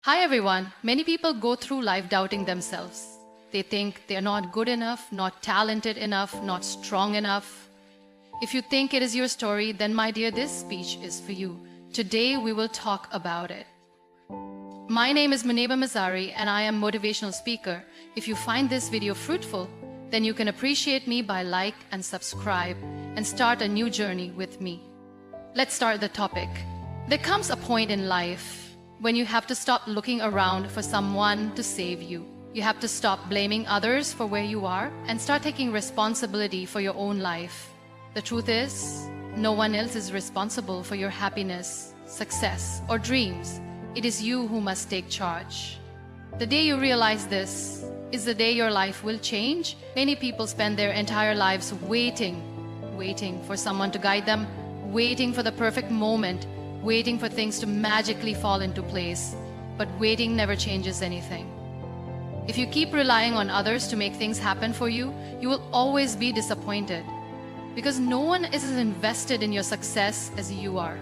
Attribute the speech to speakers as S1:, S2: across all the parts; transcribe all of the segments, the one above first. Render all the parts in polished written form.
S1: Hi everyone. Many people go through life doubting themselves. They think they're not good enough, not talented enough, not strong enough. If you think it is your story, then my dear, this speech is for you. Today we will talk about it. My name is Muniba Mazari and I am a motivational speaker. If you find this video fruitful, then you can appreciate me by like and subscribe and start a new journey with me. Let's start the topic. There comes a point in life when you have to stop looking around for someone to save you. You have to stop blaming others for where you are and start taking responsibility for your own life. The truth is, no one else is responsible for your happiness, success, or dreams. It is you who must take charge. The day you realize this is the day your life will change. Many people spend their entire lives waiting for someone to guide them, waiting for the perfect moment, waiting for things to magically fall into place. But waiting never changes anything. If you keep relying on others to make things happen for you, you will always be disappointed. Because no one is as invested in your success as you are.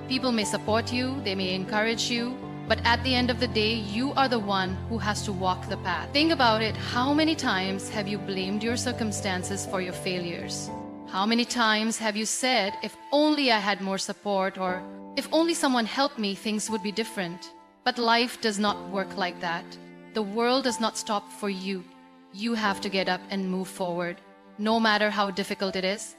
S1: People may support you, they may encourage you, but at the end of the day, you are the one who has to walk the path. Think about it. How many times have you blamed your circumstances for your failures? How many times have you said, if only I had more support, or if only someone helped me, things would be different? But life does not work like that. The world does not stop for you. You have to get up and move forward, no matter how difficult it is.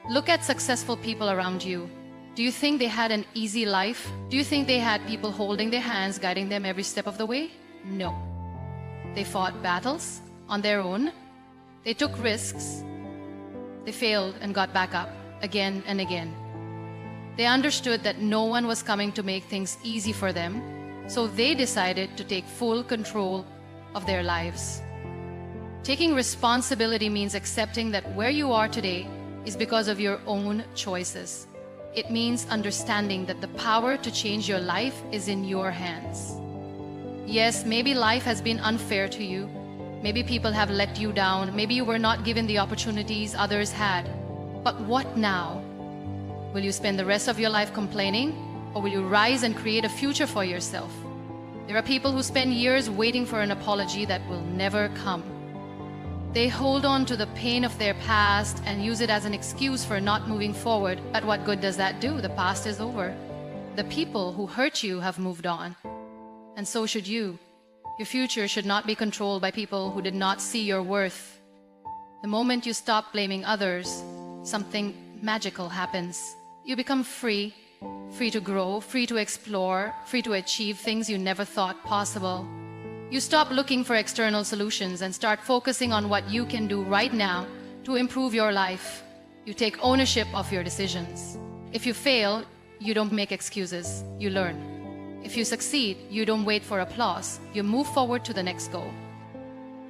S1: Look at successful people around you. Do you think they had an easy life? Do you think they had people holding their hands, guiding them every step of the way? No. They fought battles on their own. They took risks. They failed and got back up again and again. They understood that no one was coming to make things easy for them, so they decided to take full control of their lives. Taking responsibility means accepting that where you are today is because of your own choices. It means understanding that the power to change your life is in your hands. Yes, maybe life has been unfair to you. Maybe people have let you down. Maybe you were not given the opportunities others had. But what now? Will you spend the rest of your life complaining, or will you rise and create a future for yourself? There are people who spend years waiting for an apology that will never come. They hold on to the pain of their past and use it as an excuse for not moving forward. But what good does that do? The past is over. The people who hurt you have moved on. And so should you. Your future should not be controlled by people who did not see your worth. The moment you stop blaming others, something magical happens. You become free to grow, free to explore, free to achieve things you never thought possible. You stop looking for external solutions and start focusing on what you can do right now to improve your life. You take ownership of your decisions. If you fail, you don't make excuses, you learn. If you succeed, you don't wait for applause, you move forward to the next goal.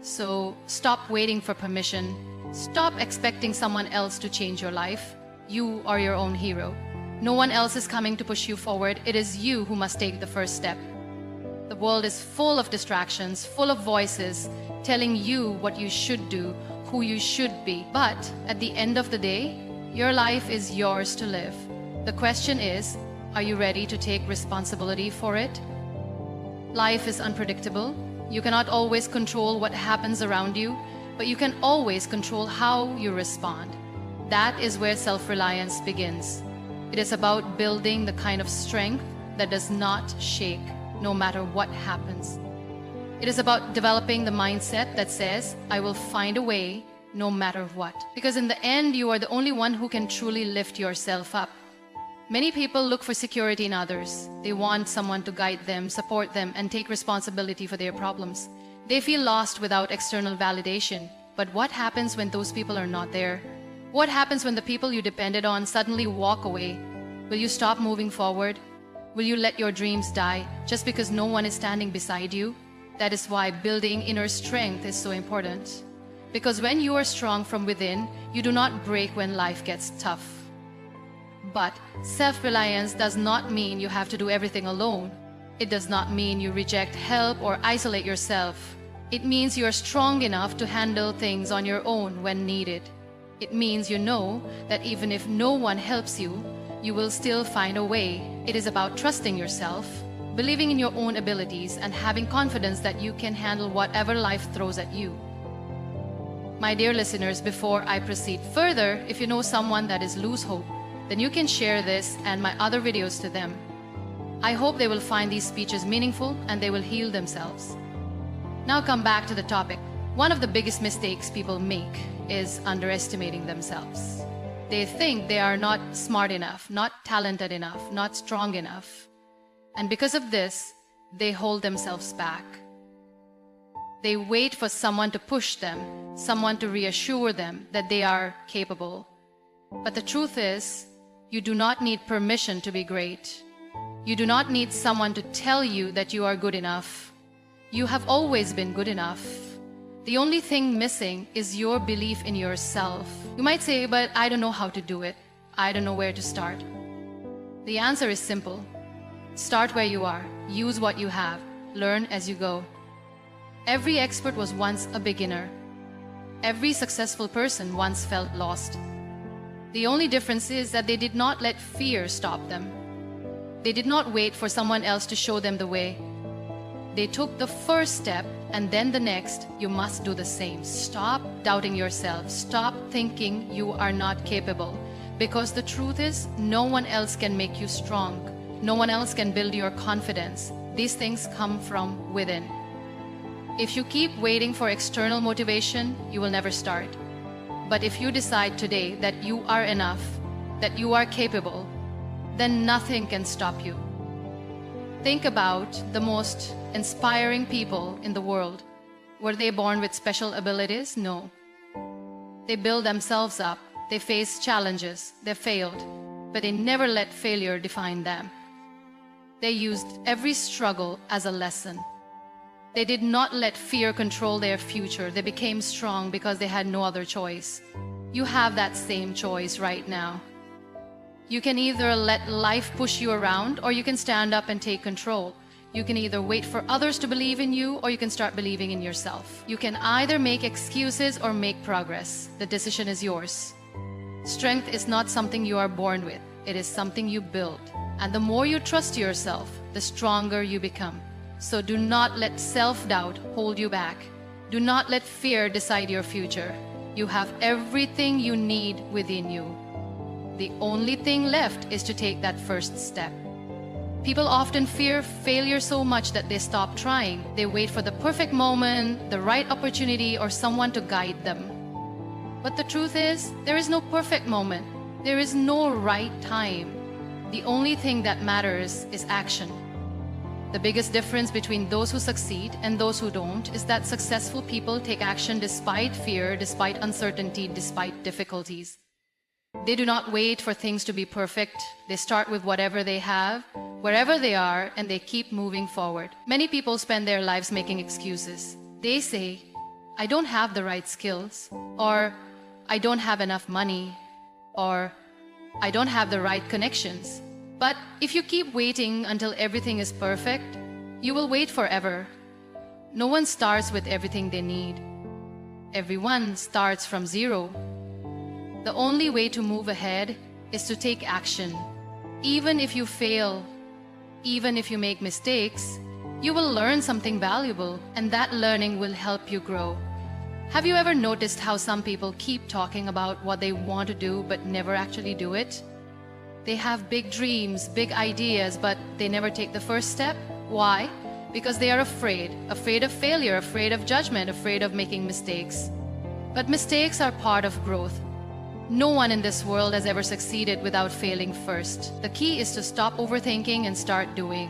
S1: So stop waiting for permission. Stop expecting someone else to change your life. You are your own hero. No one else is coming to push you forward. It is you who must take the first step. The world is full of distractions, full of voices telling you what you should do, who you should be. But at the end of the day, your life is yours to live. The question is, are you ready to take responsibility for it? Life is unpredictable. You cannot always control what happens around you, but you can always control how you respond. That is where self-reliance begins. It is about building the kind of strength that does not shake, no matter what happens. It is about developing the mindset that says, I will find a way no matter what. Because in the end, you are the only one who can truly lift yourself up. Many people look for security in others. They want someone to guide them, support them, and take responsibility for their problems. They feel lost without external validation. But what happens when those people are not there? What happens when the people you depended on suddenly walk away? Will you stop moving forward? Will you let your dreams die just because no one is standing beside you? That is why building inner strength is so important. Because when you are strong from within, you do not break when life gets tough. But self-reliance does not mean you have to do everything alone. It does not mean you reject help or isolate yourself. It means you are strong enough to handle things on your own when needed. It means you know that even if no one helps you, you will still find a way. It is about trusting yourself, believing in your own abilities, and having confidence that you can handle whatever life throws at you. My dear listeners, before I proceed further, if you know someone that is lose hope, then you can share this and my other videos to them. I hope they will find these speeches meaningful and they will heal themselves. Now come back to the topic. One of the biggest mistakes people make is underestimating themselves. They think they are not smart enough, not talented enough, not strong enough. And because of this, they hold themselves back. They wait for someone to push them, someone to reassure them that they are capable. But the truth is, you do not need permission to be great. You do not need someone to tell you that you are good enough. You have always been good enough. The only thing missing is your belief in yourself. You might say, but I don't know how to do it. I don't know where to start. The answer is simple. Start where you are. Use what you have. Learn as you go. Every expert was once a beginner. Every successful person once felt lost. The only difference is that they did not let fear stop them. They did not wait for someone else to show them the way. They took the first step and then the next. You must do the same. Stop doubting yourself. Stop thinking you are not capable. Because the truth is, no one else can make you strong. No one else can build your confidence. These things come from within. If you keep waiting for external motivation, you will never start. But if you decide today that you are enough, that you are capable, then nothing can stop you. Think about the most inspiring people in the world. Were they born with special abilities? No. They build themselves up. They faced challenges. They failed. But they never let failure define them. They used every struggle as a lesson. They did not let fear control their future. They became strong because they had no other choice. You have that same choice right now. You can either let life push you around, or you can stand up and take control. You can either wait for others to believe in you, or you can start believing in yourself. You can either make excuses or make progress. The decision is yours. Strength is not something you are born with. It is something you build. And the more you trust yourself, the stronger you become. So do not let self-doubt hold you back. Do not let fear decide your future. You have everything you need within you. The only thing left is to take that first step. People often fear failure so much that they stop trying. They wait for the perfect moment, the right opportunity, or someone to guide them. But the truth is, there is no perfect moment. There is no right time. The only thing that matters is action. The biggest difference between those who succeed and those who don't is that successful people take action despite fear, despite uncertainty, despite difficulties. They do not wait for things to be perfect. They start with whatever they have, wherever they are, and they keep moving forward. Many people spend their lives making excuses. They say, I don't have the right skills, or I don't have enough money, or I don't have the right connections. But if you keep waiting until everything is perfect, you will wait forever. No one starts with everything they need. Everyone starts from zero. The only way to move ahead is to take action. Even if you fail, even if you make mistakes, you will learn something valuable, and that learning will help you grow. Have you ever noticed how some people keep talking about what they want to do but never actually do it? They have big dreams, big ideas, but they never take the first step. Why? Because they are afraid of failure, afraid of judgment, afraid of making mistakes. But mistakes are part of growth. No one in this world has ever succeeded without failing first. The key is to stop overthinking and start doing.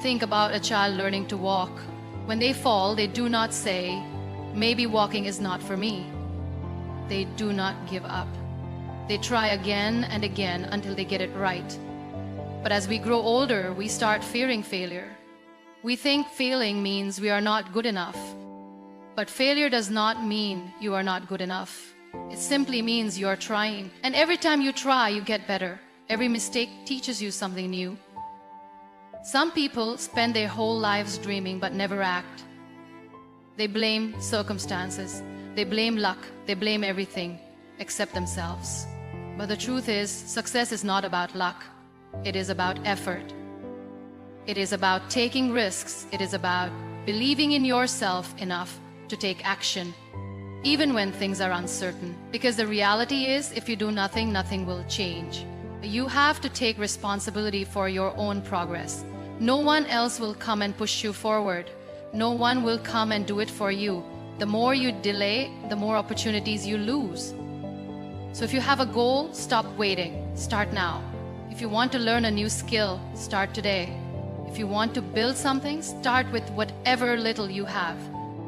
S1: Think about a child learning to walk. When they fall, they do not say, maybe walking is not for me. They do not give up. They try again and again until they get it right. But as we grow older, we start fearing failure. We think failing means we are not good enough. But failure does not mean you are not good enough. It simply means you are trying. And every time you try, you get better. Every mistake teaches you something new. Some people spend their whole lives dreaming but never act. They blame circumstances. They blame luck. They blame everything except themselves. But the truth is, success is not about luck. It is about effort. It is about taking risks. It is about believing in yourself enough to take action, even when things are uncertain. Because the reality is, if you do nothing, nothing will change. You have to take responsibility for your own progress. No one else will come and push you forward. No one will come and do it for you. The more you delay, the more opportunities you lose. So if you have a goal, stop waiting. Start now. If you want to learn a new skill, start today. If you want to build something, start with whatever little you have.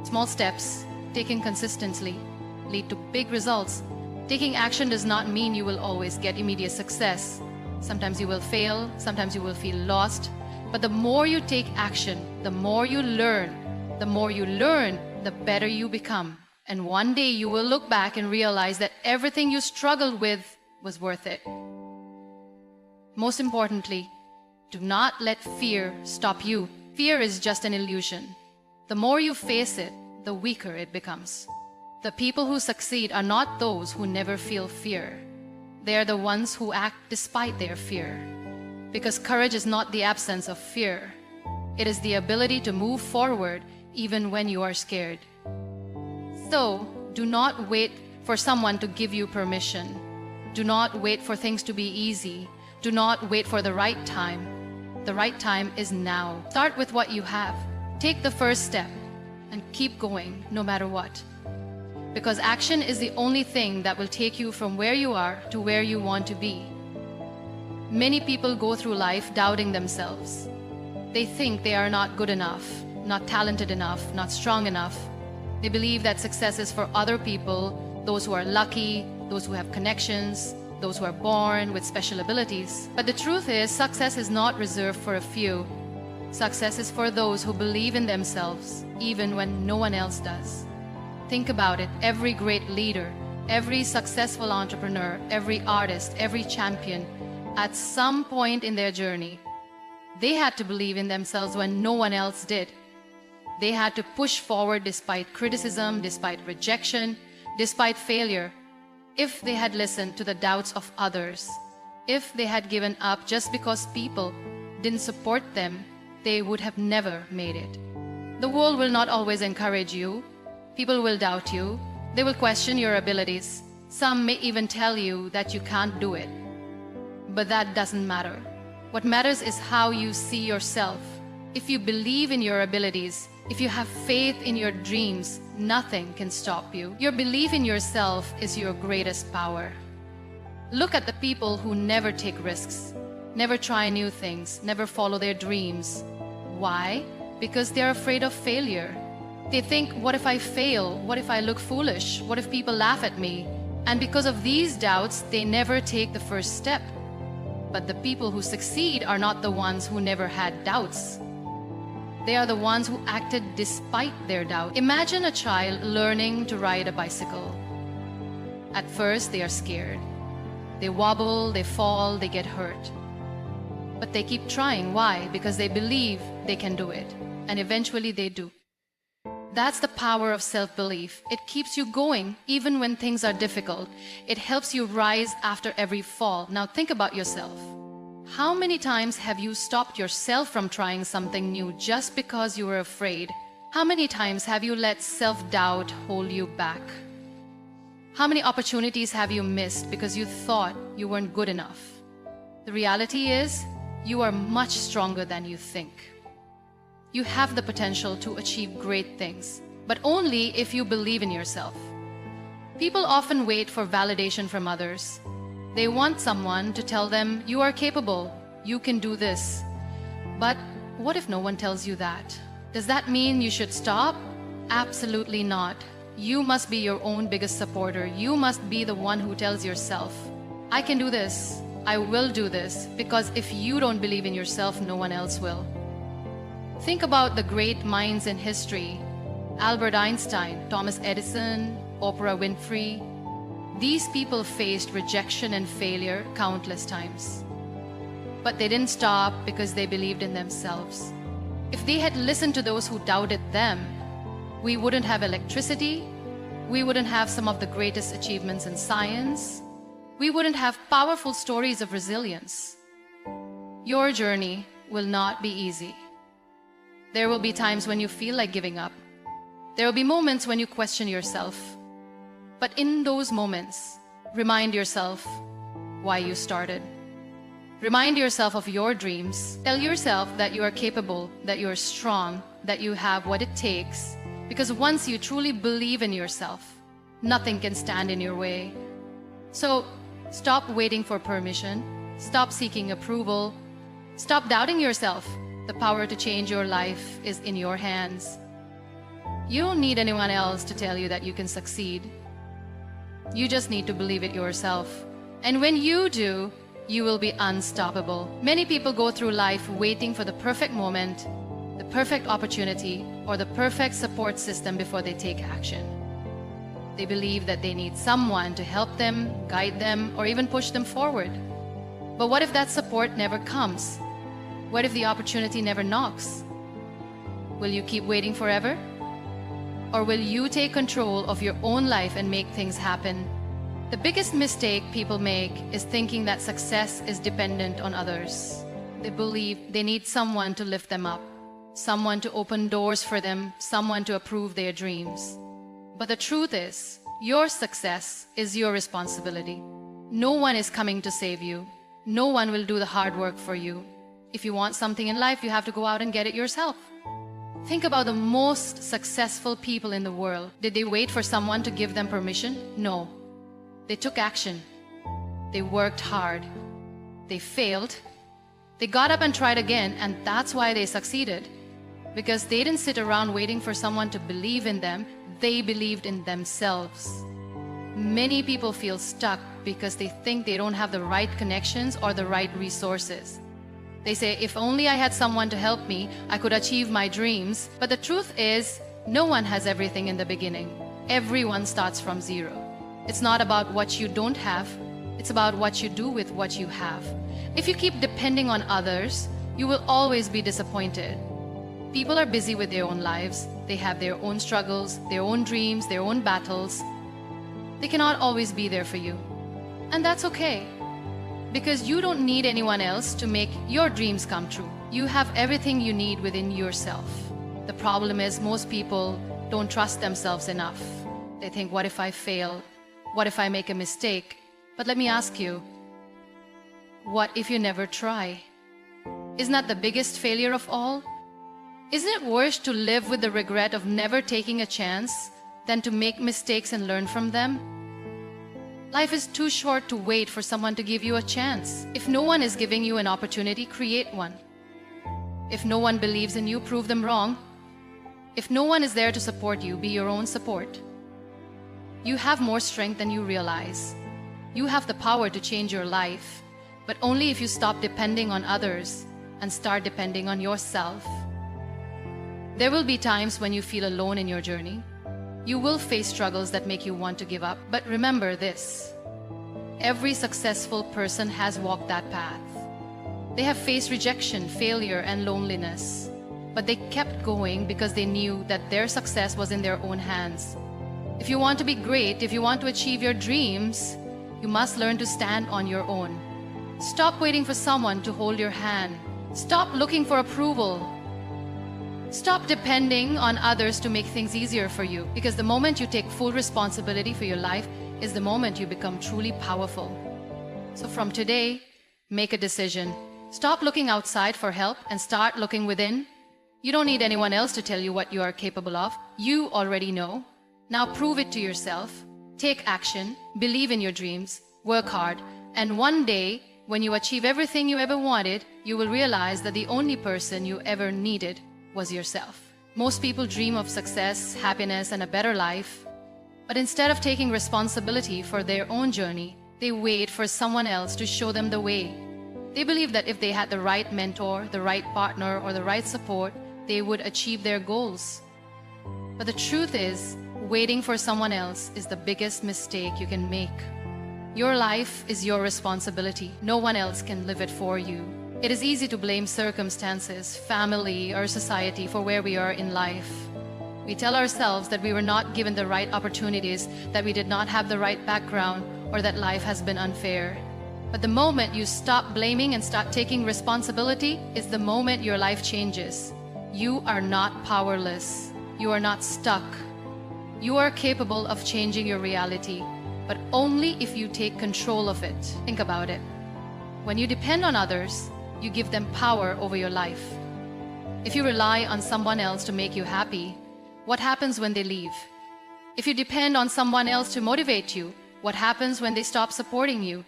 S1: Small steps, taken consistently, lead to big results. Taking action does not mean you will always get immediate success. Sometimes you will fail, sometimes you will feel lost. But the more you take action, the more you learn. The more you learn, the better you become. And one day you will look back and realize that everything you struggled with was worth it. Most importantly, do not let fear stop you. Fear is just an illusion. The more you face it, the weaker it becomes. The people who succeed are not those who never feel fear. They are the ones who act despite their fear. Because courage is not the absence of fear. It is the ability to move forward even when you are scared. So, do not wait for someone to give you permission. Do not wait for things to be easy. Do not wait for the right time. The right time is now. Start with what you have. Take the first step and keep going no matter what. Because action is the only thing that will take you from where you are to where you want to be. Many people go through life doubting themselves. They think they are not good enough, not talented enough, not strong enough. They believe that success is for other people, those who are lucky, those who have connections, those who are born with special abilities. But the truth is, success is not reserved for a few. Success is for those who believe in themselves, even when no one else does. Think about it. Every great leader, every successful entrepreneur, every artist, every champion, at some point in their journey, they had to believe in themselves when no one else did. They had to push forward despite criticism, despite rejection, despite failure. If they had listened to the doubts of others, if they had given up just because people didn't support them, they would have never made it. The world will not always encourage you. People will doubt you. They will question your abilities. Some may even tell you that you can't do it. But that doesn't matter. What matters is how you see yourself. If you believe in your abilities, if you have faith in your dreams, nothing can stop you. Your belief in yourself is your greatest power. Look at the people who never take risks, never try new things, never follow their dreams. Why? Because they're afraid of failure. They think, what if I fail? What if I look foolish? What if people laugh at me? And because of these doubts, they never take the first step. But the people who succeed are not the ones who never had doubts. They are the ones who acted despite their doubt. Imagine a child learning to ride a bicycle. At first, they are scared. They wobble, they fall, they get hurt. But they keep trying. Why? Because they believe they can do it. And eventually they do. That's the power of self-belief. It keeps you going even when things are difficult. It helps you rise after every fall. Now think about yourself. How many times have you stopped yourself from trying something new just because you were afraid? How many times have you let self-doubt hold you back? How many opportunities have you missed because you thought you weren't good enough? The reality is, you are much stronger than you think. You have the potential to achieve great things, but only if you believe in yourself. People often wait for validation from others. They want someone to tell them, you are capable, you can do this. But what if no one tells you that? Does that mean you should stop? Absolutely not. You must be your own biggest supporter. You must be the one who tells yourself, I can do this, I will do this, because if you don't believe in yourself, no one else will. Think about the great minds in history. Albert Einstein, Thomas Edison, Oprah Winfrey. These people faced rejection and failure countless times. But they didn't stop because they believed in themselves. If they had listened to those who doubted them, we wouldn't have electricity, we wouldn't have some of the greatest achievements in science, we wouldn't have powerful stories of resilience. Your journey will not be easy. There will be times when you feel like giving up. There will be moments when you question yourself. But in those moments, remind yourself why you started. Remind yourself of your dreams. Tell yourself that you are capable, that you are strong, that you have what it takes. Because once you truly believe in yourself, nothing can stand in your way. So stop waiting for permission. Stop seeking approval. Stop doubting yourself. The power to change your life is in your hands. You don't need anyone else to tell you that you can succeed. You just need to believe it yourself. And when you do, you will be unstoppable. Many people go through life waiting for the perfect moment, the perfect opportunity, or the perfect support system before they take action. They believe that they need someone to help them, guide them, or even push them forward. But what if that support never comes? What if the opportunity never knocks? Will you keep waiting forever? Or will you take control of your own life and make things happen? The biggest mistake people make is thinking that success is dependent on others. They believe they need someone to lift them up, someone to open doors for them, someone to approve their dreams. But the truth is, your success is your responsibility. No one is coming to save you. No one will do the hard work for you. If you want something in life, you have to go out and get it yourself. Think about the most successful people in the world. Did they wait for someone to give them permission? No. They took action. They worked hard. They failed. They got up and tried again, and that's why they succeeded. Because they didn't sit around waiting for someone to believe in them. They believed in themselves. Many people feel stuck because they think they don't have the right connections or the right resources. They say, if only I had someone to help me, I could achieve my dreams. But the truth is, no one has everything in the beginning. Everyone starts from zero. It's not about what you don't have. It's about what you do with what you have. If you keep depending on others, you will always be disappointed. People are busy with their own lives. They have their own struggles, their own dreams, their own battles. They cannot always be there for you. And that's okay. Because you don't need anyone else to make your dreams come true. You have everything you need within yourself. The problem is most people don't trust themselves enough. They think, what if I fail? What if I make a mistake? But let me ask you, what if you never try? Isn't that the biggest failure of all? Isn't it worse to live with the regret of never taking a chance than to make mistakes and learn from them? Life is too short to wait for someone to give you a chance. If no one is giving you an opportunity, create one. If no one believes in you, prove them wrong. If no one is there to support you, be your own support. You have more strength than you realize. You have the power to change your life, but only if you stop depending on others and start depending on yourself. There will be times when you feel alone in your journey. You will face struggles that make you want to give up. But remember this, every successful person has walked that path. They have faced rejection, failure, and loneliness. But they kept going because they knew that their success was in their own hands. If you want to be great, if you want to achieve your dreams, you must learn to stand on your own. Stop waiting for someone to hold your hand. Stop looking for approval. Stop depending on others to make things easier for you, because the moment you take full responsibility for your life is the moment you become truly powerful. So from today, make a decision. Stop looking outside for help and start looking within. You don't need anyone else to tell you what you are capable of. You already know. Now prove it to yourself. Take action, believe in your dreams, work hard, and one day, when you achieve everything you ever wanted, you will realize that the only person you ever needed was yourself. Most people dream of success, happiness, and a better life, but instead of taking responsibility for their own journey, they wait for someone else to show them the way. They believe that if they had the right mentor, the right partner, or the right support, they would achieve their goals. But the truth is, waiting for someone else is the biggest mistake you can make. Your life is your responsibility. No one else can live it for you. It is easy to blame circumstances, family, or society for where we are in life. We tell ourselves that we were not given the right opportunities, that we did not have the right background, or that life has been unfair. But the moment you stop blaming and start taking responsibility is the moment your life changes. You are not powerless. You are not stuck. You are capable of changing your reality, but only if you take control of it. Think about it. When you depend on others, you give them power over your life. If you rely on someone else to make you happy, what happens when they leave? If you depend on someone else to motivate you, what happens when they stop supporting you?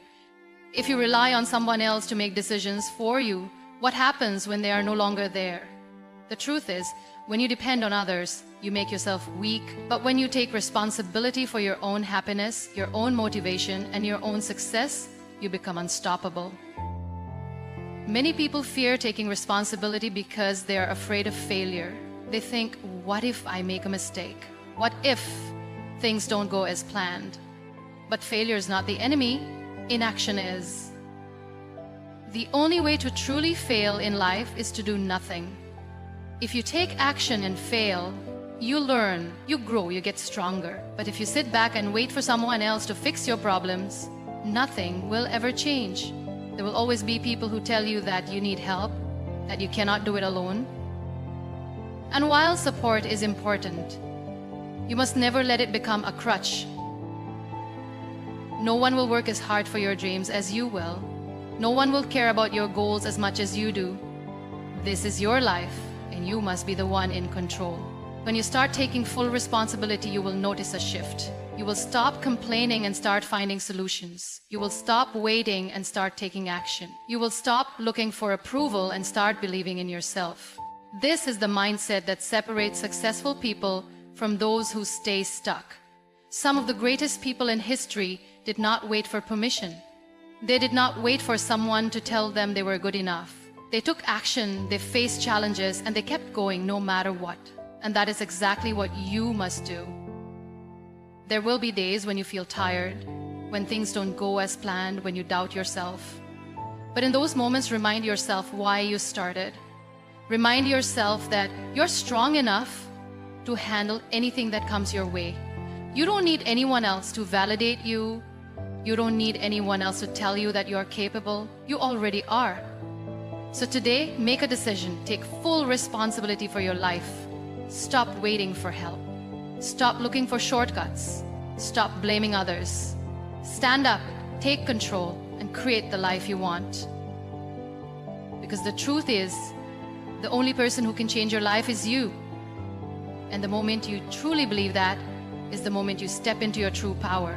S1: If you rely on someone else to make decisions for you, what happens when they are no longer there? The truth is, when you depend on others, you make yourself weak. But when you take responsibility for your own happiness, your own motivation, and your own success, you become unstoppable. Many people fear taking responsibility because they are afraid of failure. They think, what if I make a mistake? What if things don't go as planned? But failure is not the enemy, inaction is. The only way to truly fail in life is to do nothing. If you take action and fail, you learn, you grow, you get stronger. But if you sit back and wait for someone else to fix your problems, nothing will ever change. There will always be people who tell you that you need help, that you cannot do it alone. And while support is important, you must never let it become a crutch. No one will work as hard for your dreams as you will. No one will care about your goals as much as you do. This is your life, and you must be the one in control. When you start taking full responsibility, you will notice a shift. You will stop complaining and start finding solutions. You will stop waiting and start taking action. You will stop looking for approval and start believing in yourself. This is the mindset that separates successful people from those who stay stuck. Some of the greatest people in history did not wait for permission. They did not wait for someone to tell them they were good enough. They took action, they faced challenges, and they kept going no matter what. And that is exactly what you must do. There will be days when you feel tired, when things don't go as planned, when you doubt yourself. But in those moments, remind yourself why you started. Remind yourself that you're strong enough to handle anything that comes your way. You don't need anyone else to validate you. You don't need anyone else to tell you that you're capable. You already are. So today, make a decision. Take full responsibility for your life. Stop waiting for help. Stop looking for shortcuts. Stop blaming others. Stand up, take control, and create the life you want. Because the truth is, the only person who can change your life is you. And the moment you truly believe that is the moment you step into your true power.